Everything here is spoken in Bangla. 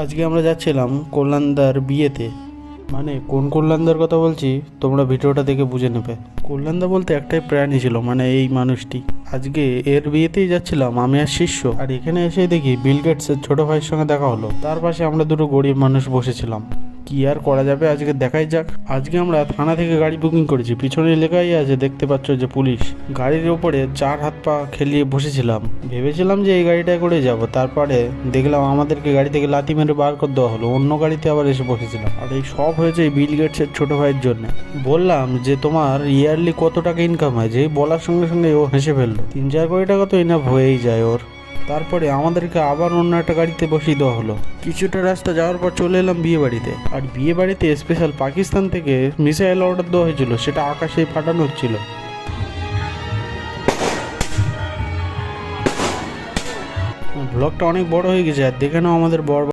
আজকে আমরা যাচ্ছিলাম কল্যাণদার বিয়েতে। মানে কোন কল্যাণদার কথা বলছি তোমরা ভিডিওটা দেখে বুঝে নেবে। কল্যাণদা বলতে একটাই প্রাণী ছিল, মানে এই মানুষটি। আজকে এর বিয়েতেই যাচ্ছিলাম আমি আর শিষ্য, আর এখানে এসে দেখি বিল গেটসের ছোট ভাইয়ের সঙ্গে দেখা হলো। তার পাশে আমরা দুটো গরিব মানুষ বসেছিলাম। কি আর করা যাবে, আজকে দেখাই যাক। আজকে আমরা থানা থেকে গাড়ি বুকিং করেছি, পিছনে লেখাই আছে দেখতে পাচ্ছ যে পুলিশ। গাড়ির ওপরে 4 হাত পা খেলিয়ে বসেছিলাম, ভেবেছিলাম যে এই গাড়িটায় করে যাব। তারপরে দেখলাম আমাদেরকে গাড়ি থেকে লাথি মেরে বার করে দেওয়া হলো, অন্য গাড়িতে আবার এসে বসেছিলাম। আর এই সব হয়েছে এই বিল গেটসের ছোট ভাইয়ের জন্য। বললাম যে তোমার ইয়ারলি কত টাকা ইনকাম হয়, যেই বলার সঙ্গে সঙ্গে ও হেসে ফেললো। 3-4 কোটি টাকা তো ইনাফ হয়েই যায় ওর। তারপরে আমাদেরকে আবার অন্য একটা গাড়িতে বসিয়ে দেওয়া হলো। কিছুটা রাস্তা যাওয়ার পর চলে এলাম বিয়ে বাড়িতে। আর বিয়ে বাড়িতে স্পেশাল পাকিস্তান থেকে মিসাইল অর্ডার দেওয়া হয়েছিল, সেটা আকাশেই ফাটানো হচ্ছিল। ব্লগটা অনেক বড় হয়ে গেছে, আর দেখে নাও আমাদের বড়